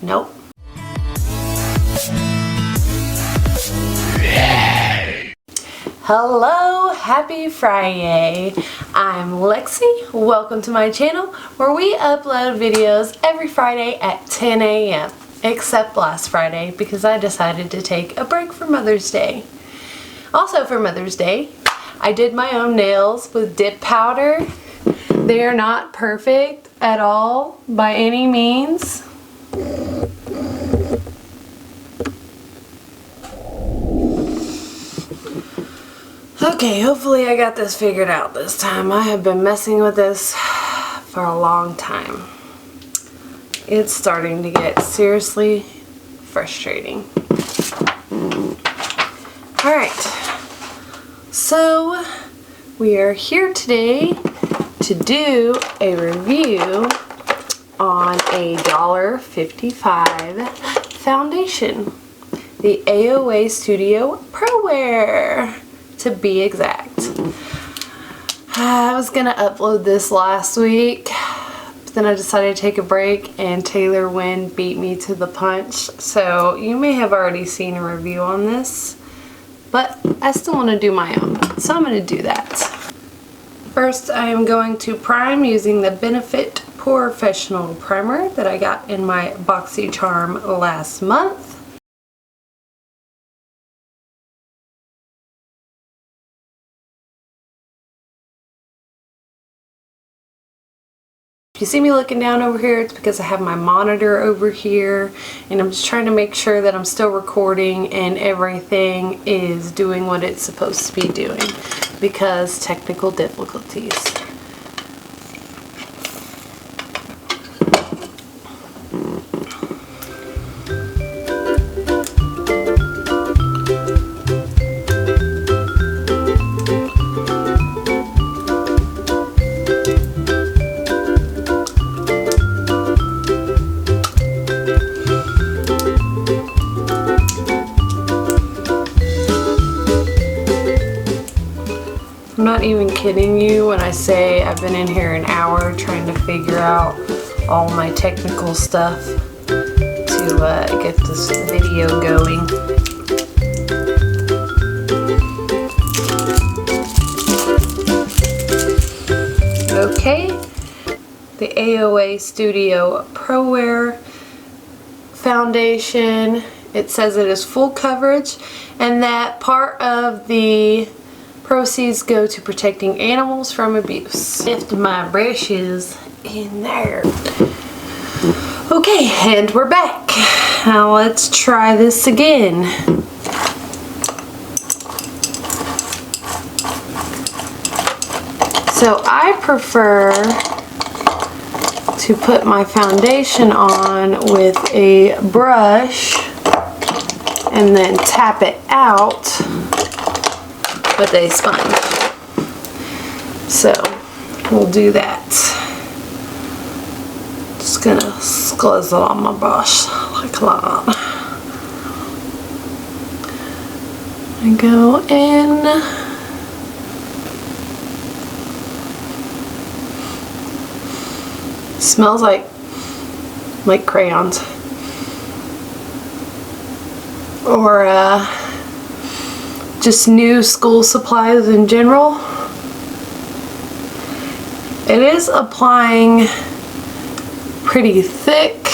Nope. Hello, happy Friday. I'm Lexi. Welcome to my channel where we upload videos every Friday at 10 a.m. except last Friday because I decided to take a break for Mother's Day. Also for Mother's Day, I did my own nails with dip powder. They are not perfect at all by any means. Okay, hopefully I got this figured out this time. I have been messing with this for a long time. It's starting to get seriously frustrating. Alright, so we are here today to do a review on a $1.55 foundation. The AOA Studio Prowear, to be exact. I was gonna upload this last week, but then I decided to take a break and Taylor Wynn beat me to the punch. So you may have already seen a review on this, but I still want to do my own. So I'm going to do that. First, I am going to prime using the Benefit Professional Primer that I got in my BoxyCharm last month. If you see me looking down over here, it's because I have my monitor over here and I'm just trying to make sure that I'm still recording and everything is doing what it's supposed to be doing because technical difficulties. I'm not even kidding you when I say I've been in here an hour trying to figure out all my technical stuff to get this video going. Okay, the AOA Studio Prowear foundation. It says it is full coverage and that part of the proceeds go to protecting animals from abuse. Lift my brushes in there. Okay, and we're back. Now let's try this again. So I prefer to put my foundation on with a brush and then tap it out with a sponge. So we'll do that. Just gonna squeeze on my brush like that. And go in. Smells like crayons or just new school supplies in general. It is applying pretty thick.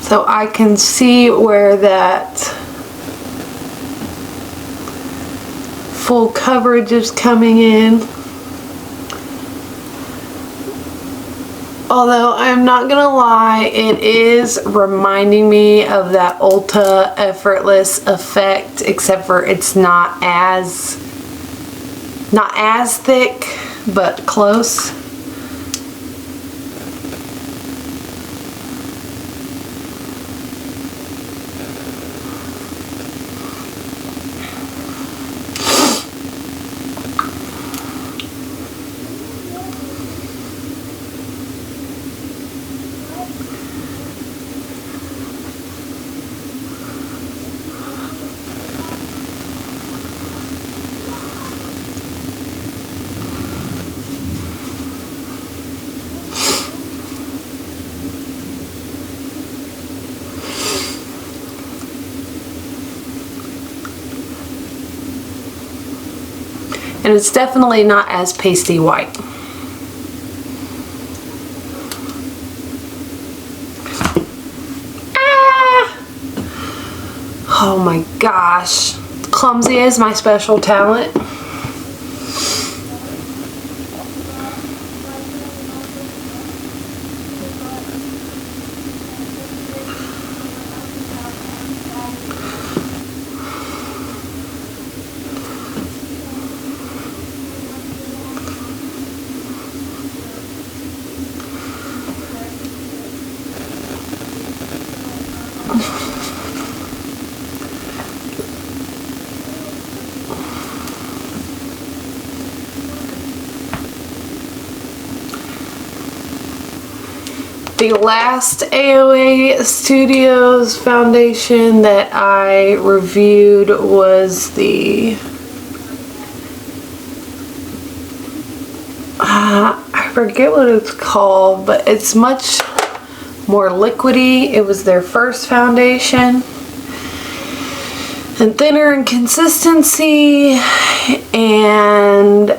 So I can see where that full coverage is coming in. Although I'm not gonna lie, it is reminding me of that Ulta effortless effect, except for it's not as thick, but close. And it's definitely not as pasty white. Oh my gosh. Clumsy is my special talent. The last AOA Studios foundation that I reviewed was the I forget what it's called, but it's much more liquidy. It was their first foundation and thinner in consistency, and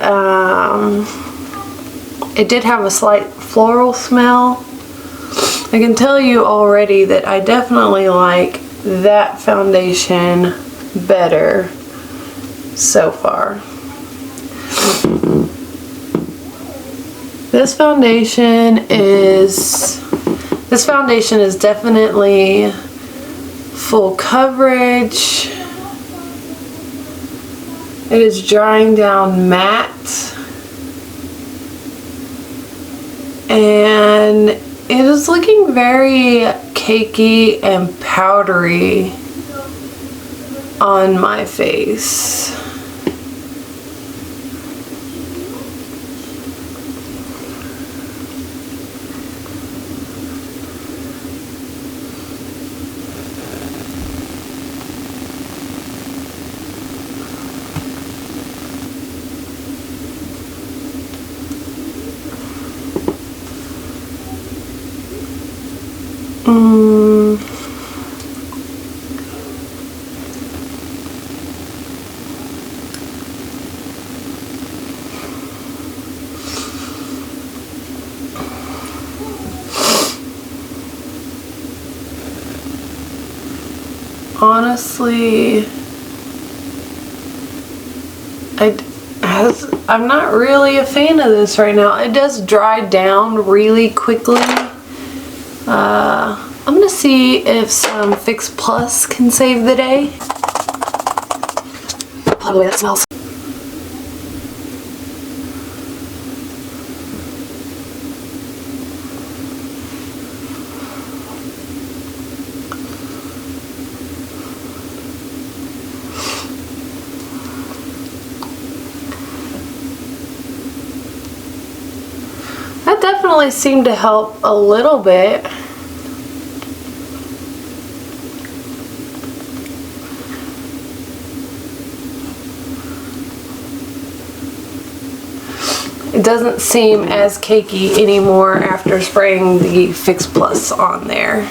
it did have a slight floral smell. I can tell you already that I definitely like that foundation better so far. This foundation is definitely full coverage. It is drying down matte, and it is looking very cakey and powdery on my face. Honestly, I'm not really a fan of this right now. It does dry down really quickly. I'm gonna see if some Fix Plus can save the day. Love the way that smells. That definitely seemed to help a little bit. It doesn't seem as cakey anymore after spraying the Fix Plus on there.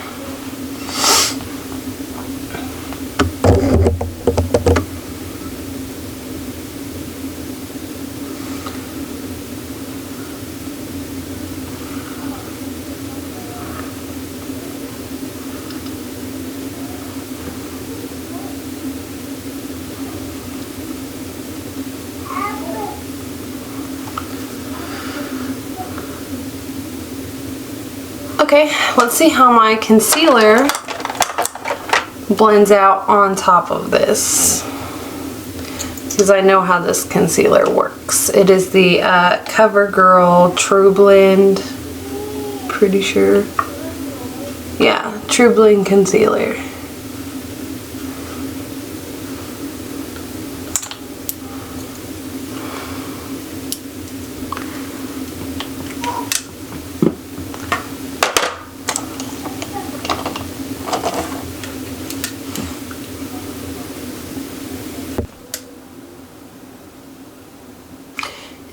Okay, let's see how my concealer blends out on top of this, because I know how this concealer works. It is the CoverGirl True Blend, pretty sure. Yeah, True Blend concealer.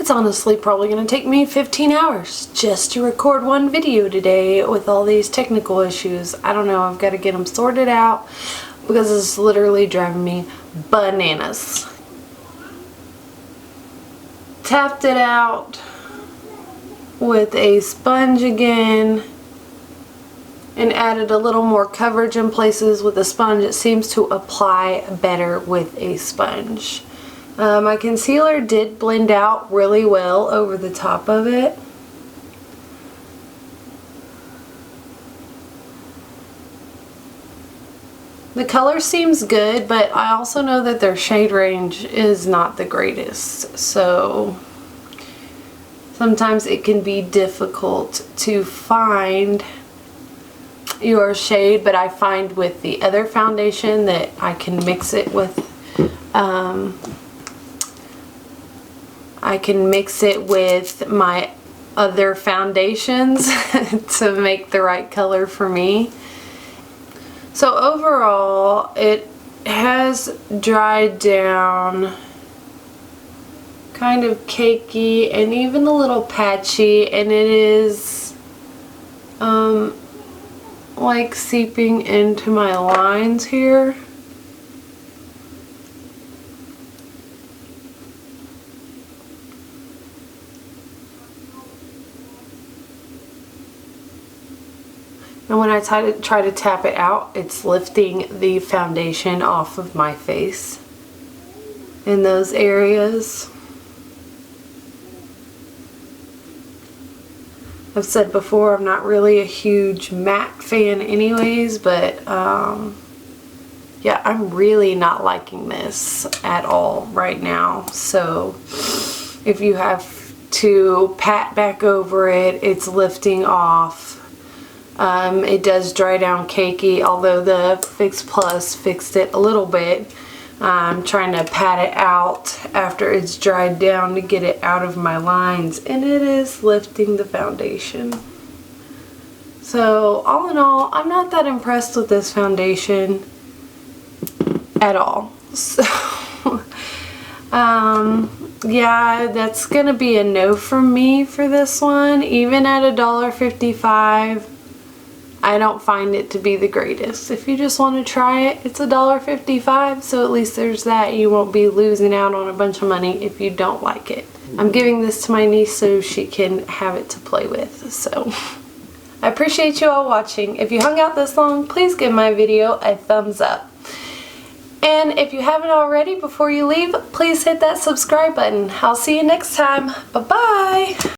It's honestly probably going to take me 15 hours just to record one video today with all these technical issues. I don't know, I've got to get them sorted out because it's literally driving me bananas. tapped it out with a sponge again and added a little more coverage in places with a sponge. It seems to apply better with a sponge. My concealer did blend out really well over the top of it. The color seems good, but I also know that their shade range is not the greatest, so sometimes it can be difficult to find your shade, but I find with the other foundation that I can mix it with my other foundations to make the right color for me. So overall, it has dried down, kind of cakey and even a little patchy, and it is like seeping into my lines here. And when I try to tap it out, it's lifting the foundation off of my face in those areas. I've said before, I'm not really a huge matte fan anyways, but yeah, I'm really not liking this at all right now. So if you have to pat back over it, it's lifting off. It does dry down cakey, although the Fix Plus fixed it a little bit. I'm trying to pat it out after it's dried down to get it out of my lines, and it is lifting the foundation. So all in all, I'm not that impressed with this foundation at all. So yeah, that's gonna be a no from me for this one. Even at $1.55, I don't find it to be the greatest. If you just want to try it, it's $1.55, so at least there's that. You won't be losing out on a bunch of money if you don't like it. I'm giving this to my niece so she can have it to play with. So I appreciate you all watching. If you hung out this long, please give my video a thumbs up. And if you haven't already, before you leave, please hit that subscribe button. I'll see you next time. Bye-bye.